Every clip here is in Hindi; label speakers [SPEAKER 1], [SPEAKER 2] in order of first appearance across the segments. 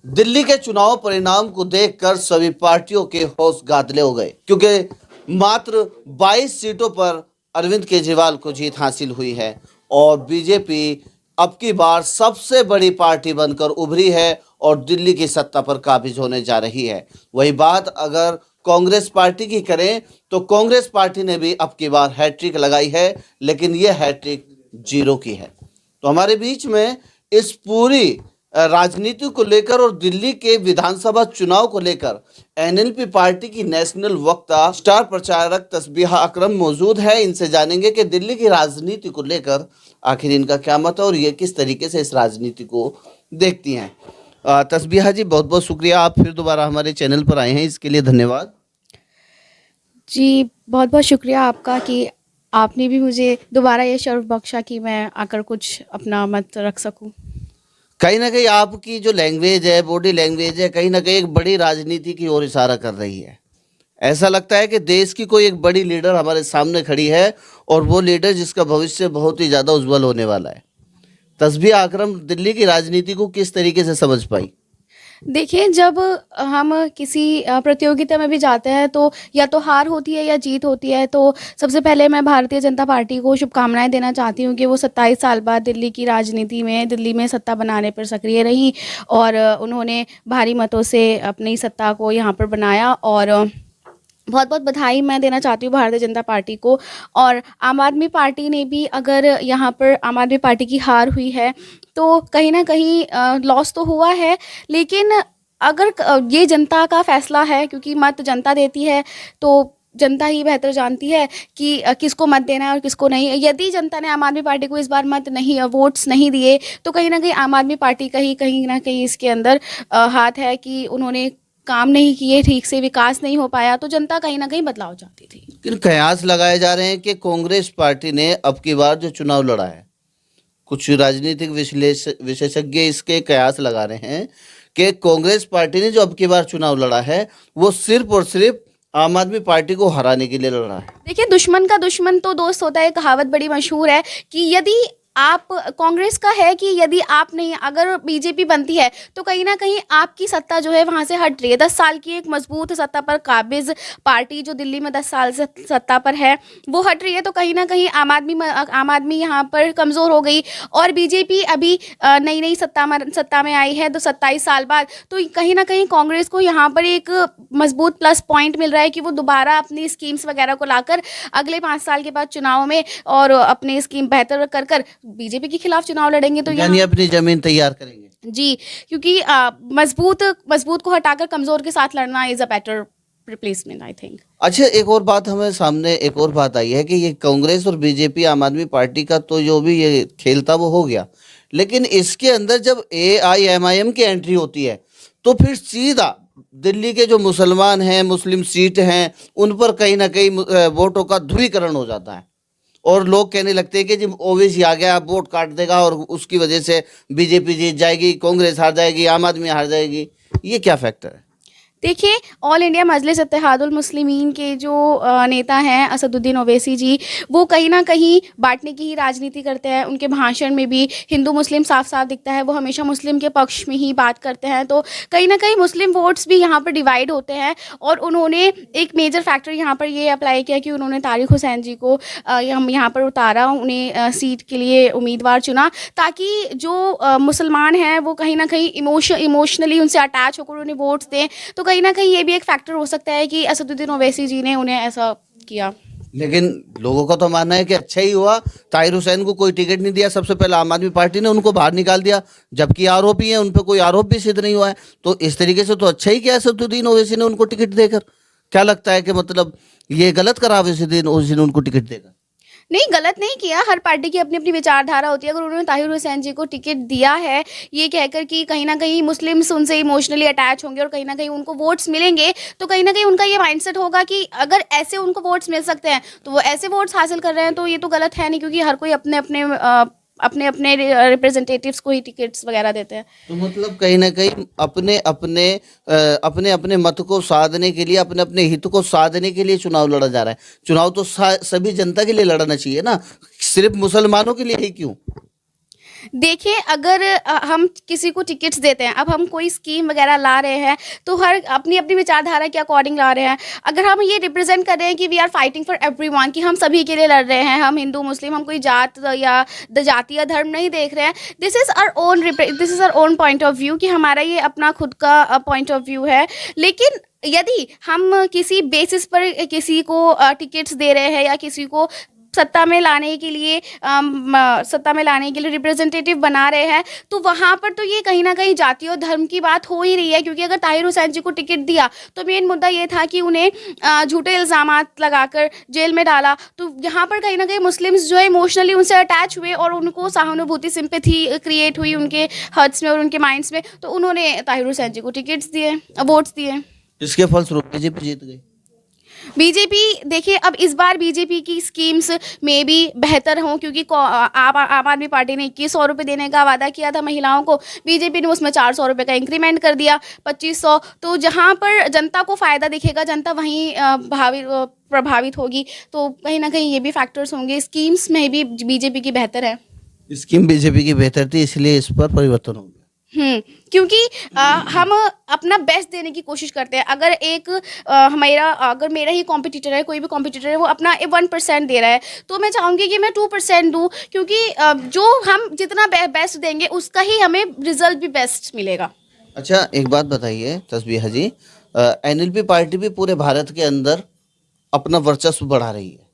[SPEAKER 1] दिल्ली के चुनाव परिणाम को देखकर सभी पार्टियों के होश गादले हो गए, क्योंकि मात्र 22 सीटों पर अरविंद केजरीवाल को जीत हासिल हुई है और बीजेपी अब की बार सबसे बड़ी पार्टी बनकर उभरी है और दिल्ली की सत्ता पर काबिज होने जा रही है। वही बात अगर कांग्रेस पार्टी की करें तो कांग्रेस पार्टी ने भी अब की बार हैट्रिक लगाई है, लेकिन यह हैट्रिक जीरो की है। तो हमारे बीच में इस पूरी राजनीति को लेकर और दिल्ली के विधानसभा चुनाव को लेकर एनएलपी पार्टी की नेशनल वक्ता स्टार प्रचारक तस्बीहा अकरम मौजूद है। इनसे जानेंगे कि दिल्ली की राजनीति को लेकर आखिर इनका क्या मत है और ये किस तरीके से इस राजनीति को देखती हैं। तस्बीहा जी, बहुत बहुत शुक्रिया, आप फिर दोबारा हमारे चैनल पर आए हैं, इसके लिए धन्यवाद।
[SPEAKER 2] जी, बहुत बहुत शुक्रिया आपका कि आपने भी मुझे दोबारा ये शर्फ बख्शा कि मैं आकर कुछ अपना मत रख सकूं।
[SPEAKER 1] कहीं ना कहीं आपकी जो लैंग्वेज है, बॉडी लैंग्वेज है, कहीं ना कहीं एक बड़ी राजनीति की ओर इशारा कर रही है। ऐसा लगता है कि देश की कोई एक बड़ी लीडर हमारे सामने खड़ी है और वो लीडर जिसका भविष्य बहुत ही ज़्यादा उज्जवल होने वाला है। तस्बीहा अकरम दिल्ली की राजनीति को किस तरीके से समझ पाई?
[SPEAKER 2] देखिए, जब हम किसी प्रतियोगिता में भी जाते हैं तो या तो हार होती है या जीत होती है। तो सबसे पहले मैं भारतीय जनता पार्टी को शुभकामनाएं देना चाहती हूँ कि वो 27 साल बाद दिल्ली की राजनीति में, दिल्ली में सत्ता बनाने पर सक्रिय रही और उन्होंने भारी मतों से अपनी सत्ता को यहाँ पर बनाया। और बहुत बहुत बधाई मैं देना चाहती हूँ भारतीय जनता पार्टी को। और आम आदमी पार्टी ने भी, अगर यहाँ पर आम आदमी पार्टी की हार हुई है तो कहीं ना कहीं लॉस तो हुआ है, लेकिन अगर ये जनता का फैसला है, क्योंकि मत जनता देती है तो जनता ही बेहतर जानती है कि किसको मत देना है और किसको नहीं। यदि जनता ने आम आदमी पार्टी को इस बार मत नहीं, वोट्स नहीं दिए, तो कहीं ना कहीं आम आदमी पार्टी का ही कहीं ना कहीं इसके अंदर हाथ है कि उन्होंने काम नहीं किए, ठीक से विकास नहीं हो पाया, तो जनता कहीं ना कहीं बदलाव चाहती थी।
[SPEAKER 1] लेकिन कयास लगाए जा रहे हैं कि कांग्रेस पार्टी ने अब की बार जो चुनाव लड़ा है, कुछ राजनीतिक विशेषज्ञ इसके कयास लगा रहे हैं कि कांग्रेस पार्टी ने जो अब की बार चुनाव लड़ा है वो सिर्फ और सिर्फ आम आदमी पार्टी को हराने के लिए लड़ा है।
[SPEAKER 2] देखिए, दुश्मन का दुश्मन तो दोस्त होता है, कहावत बड़ी मशहूर है कि यदि आप कांग्रेस का है कि यदि आप नहीं, अगर बीजेपी बनती है तो कहीं ना कहीं आपकी सत्ता जो है वहाँ से हट रही है। 10 साल की एक मजबूत सत्ता पर काबिज पार्टी जो दिल्ली में 10 साल से सत्ता पर है वो हट रही है, तो कहीं ना कहीं आम आदमी यहाँ पर कमज़ोर हो गई। और बीजेपी अभी नई नई सत्ता में आई है तो 27 साल बाद, तो कहीं ना कहीं कांग्रेस को यहाँ पर एक मजबूत प्लस पॉइंट मिल रहा है कि वो दोबारा अपनी स्कीम्स वगैरह को लाकर अगले 5 साल के बाद चुनाव में और अपनी स्कीम बेहतर कर कर बीजेपी के खिलाफ चुनाव लड़ेंगे। तो
[SPEAKER 1] यानी अपनी जमीन तैयार करेंगे।
[SPEAKER 2] जी, क्योंकि मजबूत को हटाकर कमजोर के साथ लड़ना is a better replacement, I think.
[SPEAKER 1] अच्छा, एक और बात हमें सामने एक और बात आई है कि ये कांग्रेस और बीजेपी आम आदमी पार्टी का तो जो भी ये खेल था वो हो गया, लेकिन इसके अंदर जब AIMIM की एंट्री होती है तो फिर सीधा दिल्ली के जो मुसलमान हैं, मुस्लिम सीट हैं, उन पर कहीं ना कहीं वोटों का ध्रुवीकरण हो जाता है और लोग कहने लगते हैं कि जब ओवैसी आ गया वोट काट देगा और उसकी वजह से बीजेपी जीत जाएगी, कांग्रेस हार जाएगी, आम आदमी हार जाएगी। ये क्या फैक्टर है?
[SPEAKER 2] देखिए, ऑल इंडिया मजलिस इत्तेहादुल मुस्लिमीन के जो नेता हैं असदुद्दीन ओवैसी जी, वो कहीं ना कहीं बांटने की ही राजनीति करते हैं। उनके भाषण में भी हिंदू मुस्लिम साफ साफ दिखता है, वो हमेशा मुस्लिम के पक्ष में ही बात करते हैं। तो कहीं ना कहीं मुस्लिम वोट्स भी यहाँ पर डिवाइड होते हैं और उन्होंने एक मेजर फैक्टर यहाँ पर ये अप्लाई किया कि उन्होंने तारिक हुसैन जी को हम यहाँ पर उतारा, उन्हें सीट के लिए उम्मीदवार चुना, ताकि जो मुसलमान हैं वो कहीं ना कहीं इमोशनली उनसे अटैच होकर उन्हें वोट्स दें। तो कहीं ना कहीं ये भी एक फैक्टर हो सकता है कि असदुद्दीन ओवैसी जी ने उन्हें ऐसा किया।
[SPEAKER 1] लेकिन लोगों का तो मानना है कि अच्छा ही हुआ, ताहिर हुसैन को कोई टिकट नहीं दिया, सबसे पहले आम आदमी पार्टी ने उनको बाहर निकाल दिया, जबकि आरोपी हैं, उन पर कोई आरोप भी सिद्ध नहीं हुआ है। तो इस तरीके से तो अच्छा ही किया असदुद्दीन ओवैसी ने उनको टिकट देकर। क्या लगता है कि मतलब ये गलत करा असदुद्दीन ओवैसी ने उनको टिकट देकर?
[SPEAKER 2] नहीं, गलत नहीं किया। हर पार्टी की अपनी अपनी विचारधारा होती है। अगर उन्होंने ताहिर हुसैन जी को टिकट दिया है ये कहकर कि कहीं ना कहीं मुस्लिम्स उनसे इमोशनली अटैच होंगे और कहीं ना कहीं उनको वोट्स मिलेंगे, तो कहीं ना कहीं उनका ये माइंडसेट होगा कि अगर ऐसे उनको वोट्स मिल सकते हैं तो वो ऐसे वोट्स हासिल कर रहे हैं, तो ये तो गलत है नहीं, क्योंकि हर कोई अपने रिप्रेजेंटेटिव्स को ही टिकट्स वगैरह देते हैं।
[SPEAKER 1] तो मतलब कहीं ना कहीं अपने अपने मत को साधने के लिए, अपने अपने हित को साधने के लिए चुनाव लड़ा जा रहा है। चुनाव तो सभी जनता के लिए लड़ना चाहिए ना, सिर्फ मुसलमानों के लिए ही क्यों?
[SPEAKER 2] देखिए, अगर हम किसी को टिकट्स देते हैं, अब हम कोई स्कीम वगैरह ला रहे हैं, तो हर अपनी अपनी विचारधारा के अकॉर्डिंग ला रहे हैं। अगर हम ये रिप्रेजेंट कर रहे हैं कि we are fighting for everyone, कि हम सभी के लिए लड़ रहे हैं, हम हिंदू मुस्लिम, हम कोई जाति या धर्म नहीं देख रहे हैं, this is our own point of view, कि हमारा ये अपना खुद का पॉइंट ऑफ व्यू है। लेकिन यदि हम किसी बेसिस पर किसी को टिकट्स दे रहे हैं या किसी को सत्ता में लाने के लिए रिप्रेजेंटेटिव बना रहे हैं, तो वहाँ पर तो ये कहीं ना कहीं जाति और धर्म की बात हो ही रही है। क्योंकि अगर ताहिर हुसैन जी को टिकट दिया तो मेन मुद्दा ये था कि उन्हें झूठे इल्ज़ामात लगाकर जेल में डाला, तो यहाँ पर कहीं ना कहीं मुस्लिम्स जो है इमोशनली उनसे अटैच हुए और उनको सहानुभूति, सिंपैथी क्रिएट हुई उनके हार्ट्स में और उनके माइंड्स में, तो उन्होंने ताहिर हुसैन जी को टिकट्स दिए, वोट्स दिए।
[SPEAKER 1] इसके फलस्वरूप बीजेपी जीत गई।
[SPEAKER 2] बीजेपी, देखिए, अब इस बार बीजेपी की स्कीम्स में भी बेहतर हों, क्योंकि आम आदमी पार्टी ने 2100 रुपये देने का वादा किया था महिलाओं को, बीजेपी ने उसमें 400 रुपये का इंक्रीमेंट कर दिया, 2500। तो जहां पर जनता को फ़ायदा दिखेगा, जनता वहीं प्रभावित होगी, तो कहीं ना कहीं ये भी फैक्टर्स होंगे। स्कीम्स में भी बीजेपी की बेहतर है।
[SPEAKER 1] स्कीम बीजेपी की बेहतर थी, इसलिए इस पर परिवर्तन हो गया।
[SPEAKER 2] क्योंकि हम अपना बेस्ट देने की कोशिश करते हैं। अगर अगर मेरा ही कॉम्पिटिटर है, कोई भी कॉम्पिटिटर है, वो अपना 1% दे रहा है, तो मैं चाहूँगी कि मैं 2% दूँ, क्योंकि जो हम जितना बेस्ट देंगे उसका ही हमें रिजल्ट भी बेस्ट मिलेगा।
[SPEAKER 1] अच्छा, एक बात बताइए तस्बीहा जी, एनएलपी पार्टी भी पूरे भारत के अंदर अपना वर्चस्व बढ़ा रही है,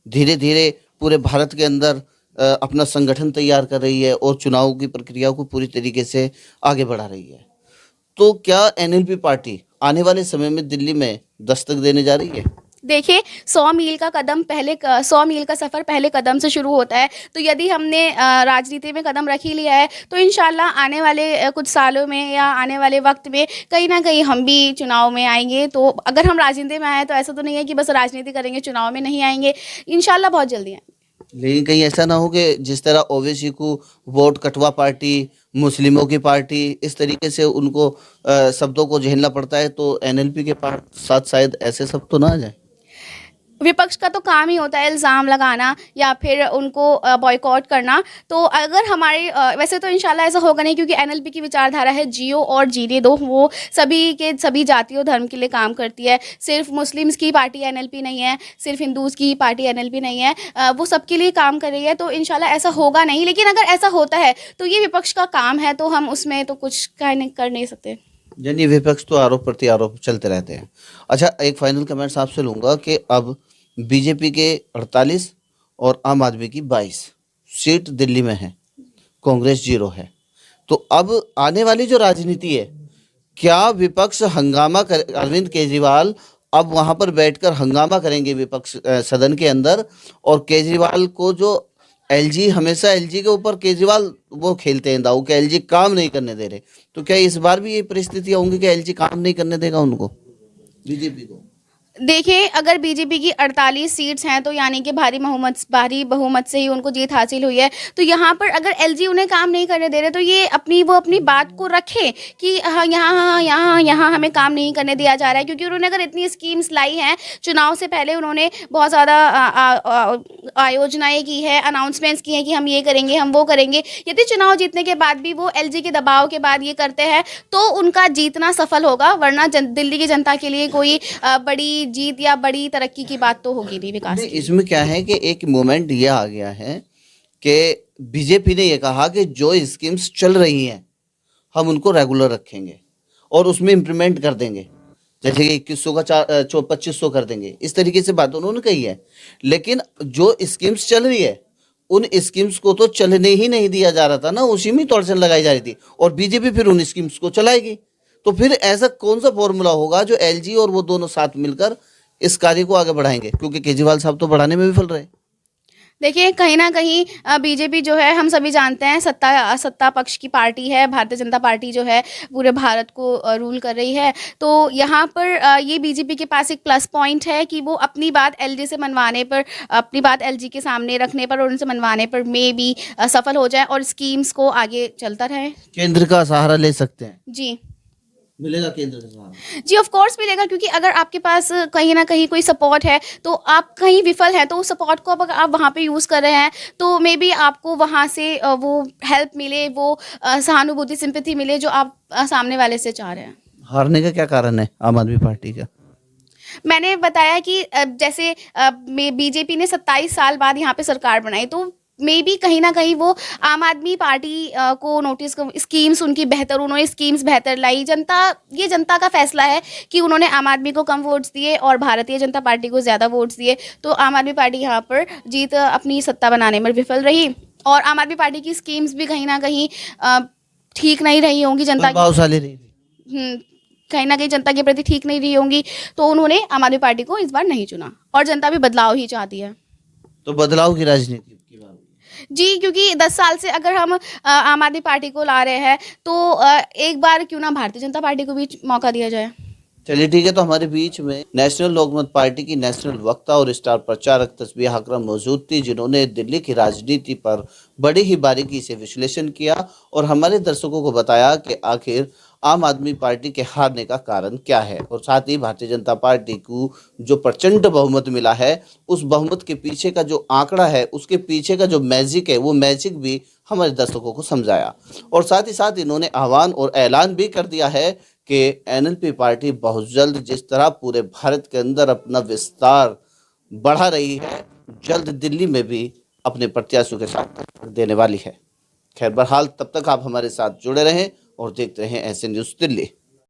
[SPEAKER 1] धीरे धीरे पूरे भारत के अंदर अपना संगठन तैयार कर रही है और चुनाव की प्रक्रिया को पूरी तरीके से आगे बढ़ा रही है। तो क्या एनएलपी पार्टी आने वाले समय में दिल्ली में दस्तक देने जा रही है?
[SPEAKER 2] देखिए, 100 मील का सफ़र पहले कदम से शुरू होता है। तो यदि हमने राजनीति में कदम रख ही लिया है, तो इंशाल्लाह आने वाले कुछ सालों में या आने वाले वक्त में कहीं ना कहीं हम भी चुनाव में आएंगे। तो अगर हम राजनीति में आए तो ऐसा तो नहीं है कि बस राजनीति करेंगे, चुनाव में नहीं आएंगे, इंशाल्लाह बहुत जल्दी आएंगे।
[SPEAKER 1] लेकिन कहीं ऐसा ना हो कि जिस तरह ओवैसी को वोट कटवा पार्टी, मुस्लिमों की पार्टी, इस तरीके से उनको शब्दों को झेलना पड़ता है, तो एनएलपी के साथ शायद ऐसे सब तो ना आ जाए।
[SPEAKER 2] विपक्ष का तो काम ही होता है इल्ज़ाम लगाना या फिर उनको बॉयकॉट करना। तो अगर हमारे वैसे तो इंशाल्लाह ऐसा होगा नहीं, क्योंकि एनएलपी की विचारधारा है जियो और जीने दो, वो सभी के सभी जातियों धर्म के लिए काम करती है। सिर्फ मुस्लिम्स की पार्टी एनएलपी नहीं है, सिर्फ हिंदूज़ की पार्टी एनएलपी नहीं है, वो सबके लिए काम कर रही है। तो इंशाल्लाह ऐसा होगा नहीं, लेकिन अगर ऐसा होता है तो ये विपक्ष का काम है, तो हम उसमें तो कुछ कर नहीं सकते।
[SPEAKER 1] यानी विपक्ष तो आरोप प्रति आरोप चलते रहते हैं। अच्छा, एक फाइनल कमेंट्स आपसे लूँगा कि अब बीजेपी के 48 और आम आदमी की 22 सीट दिल्ली में है, कांग्रेस 0 है, तो अब आने वाली जो राजनीति है, क्या विपक्ष हंगामा कर, अरविंद केजरीवाल अब वहां पर बैठकर हंगामा करेंगे विपक्ष सदन के अंदर, और केजरीवाल को जो एलजी, हमेशा एलजी के ऊपर केजरीवाल वो खेलते हैं दाव कि एलजी काम नहीं करने दे रहे, तो क्या इस बार भी ये परिस्थितियां होंगी कि एलजी काम नहीं करने देगा उनको, बीजेपी को?
[SPEAKER 2] देखिए, अगर बीजेपी की 48 सीट्स हैं, तो यानी कि भारी बहुमत से ही उनको जीत हासिल हुई है। तो यहाँ पर अगर एलजी उन्हें काम नहीं करने दे रहे, तो ये अपनी बात को रखे कि यहाँ हमें काम नहीं करने दिया जा रहा है। क्योंकि उन्होंने अगर इतनी स्कीम्स लाई हैं, चुनाव से पहले उन्होंने बहुत ज़्यादा आयोजनाएँ की है, अनाउंसमेंट्स की हैं कि हम ये करेंगे, हम वो करेंगे। यदि चुनाव जीतने के बाद भी वो एलजी के दबाव के बाद ये करते हैं, तो उनका जीतना सफल होगा, वरना दिल्ली की जनता के लिए कोई बड़ी जीत या बड़ी तरक्की की बात तो होगी नहीं विकास की।
[SPEAKER 1] इसमें क्या है कि एक मोमेंट ये आ गया है कि बीजेपी ने ये कहा कि जो स्कीम्स चल रही हैं हम उनको रेगुलर रखेंगे और उसमें इम्प्लीमेंट कर देंगे, जैसे कि 2100 का 2500 कर देंगे, इस तरीके से बात उन्होंने कही है। लेकिन जो स्कीम्स चल रही है उन स्कीम्स को तो चलने ही नहीं दिया जा रहा था ना, उसी में तोड़छन लगाई जा रही थी, और बीजेपी फिर उन स्कीम्स को चलाएगी। तो फिर ऐसा कौन सा फॉर्मूला होगा जो एलजी और वो दोनों साथ मिलकर इस कार्य को आगे बढ़ाएंगे, क्योंकि केजरीवाल साहब तो बढ़ाने में विफल रहे।
[SPEAKER 2] देखिए, कहीं ना कहीं बीजेपी जो है, हम सभी जानते हैं, सत्ता पक्ष की पार्टी है। भारतीय जनता पार्टी जो है पूरे भारत को रूल कर रही है। तो यहाँ पर ये बीजेपी के पास एक प्लस पॉइंट है कि वो अपनी बात एलजी से मनवाने पर, अपनी बात एलजी के सामने रखने पर और उनसे मनवाने पर में भी सफल हो जाए और स्कीम्स को आगे चलता रहे।
[SPEAKER 1] केंद्र का सहारा ले सकते हैं
[SPEAKER 2] जी।
[SPEAKER 1] मिलेगा केंद्र सरकार?
[SPEAKER 2] जी ऑफ कोर्स मिलेगा, क्योंकि अगर आपके पास कहीं ना कहीं कोई सपोर्ट है तो आप कहीं विफल हैं, तो उस सपोर्ट को अगर आप वहाँ पे यूज़ कर रहे हैं तो मे बी आपको वहाँ से वो हेल्प मिले, वो सहानुभूति सिंपैथी मिले जो आप सामने वाले से चाह रहे हैं।
[SPEAKER 1] हारने का क्या कारण है आम आदमी पार्टी का?
[SPEAKER 2] मैंने बताया कि जैसे बीजेपी ने 27 साल बाद यहाँ पे सरकार बनाई, तो मे बी कहीं ना कहीं वो आम आदमी पार्टी को नोटिस, स्कीम्स उनकी बेहतर, उन्होंने स्कीम्स बेहतर लाई। ये जनता का फैसला है कि उन्होंने आम आदमी को कम वोट्स दिए और भारतीय जनता पार्टी को ज़्यादा वोट्स दिए, तो आम आदमी पार्टी यहाँ पर जीत अपनी सत्ता बनाने में विफल रही। और आम आदमी पार्टी की स्कीम्स भी कहीं ना कहीं ठीक नहीं रही होंगी जनता की,
[SPEAKER 1] प्रभावशाली रही थी।
[SPEAKER 2] कहीं ना कहीं जनता के प्रति ठीक नहीं रही होंगी, तो उन्होंने आम आदमी पार्टी को इस बार नहीं चुना और जनता भी बदलाव ही चाहती है।
[SPEAKER 1] तो बदलाव की राजनीति की बात है।
[SPEAKER 2] जी, क्योंकि 10 साल से अगर हम आम आदमी पार्टी को ला रहे हैं तो एक बार क्यों ना भारतीय जनता पार्टी को भी मौका दिया जाए।
[SPEAKER 1] चलिए ठीक है, तो हमारे बीच में नेशनल लोकमत पार्टी की नेशनल वक्ता और स्टार प्रचारक तस्बीह अकरम मौजूद थी, जिन्होंने दिल्ली की राजनीति पर बड़ी ही बारीकी से विश्लेषण किया और हमारे दर्शकों को बताया कि आखिर आम आदमी पार्टी के हारने का कारण क्या है, और साथ ही भारतीय जनता पार्टी को जो प्रचंड बहुमत मिला है उस बहुमत के पीछे का जो आंकड़ा है, उसके पीछे का जो मैजिक है, वो मैजिक भी हमारे दर्शकों को समझाया। और साथ ही साथ इन्होंने आह्वान और ऐलान भी कर दिया है कि एनएलपी पार्टी बहुत जल्द, जिस तरह पूरे भारत के अंदर अपना विस्तार बढ़ा रही है, जल्द दिल्ली में भी अपने प्रत्याशियों के साथ देने वाली है। खैर बहरहाल, तब तक आप हमारे साथ जुड़े रहें और देखते रहें ऐसे न्यूज़ दिल्ली।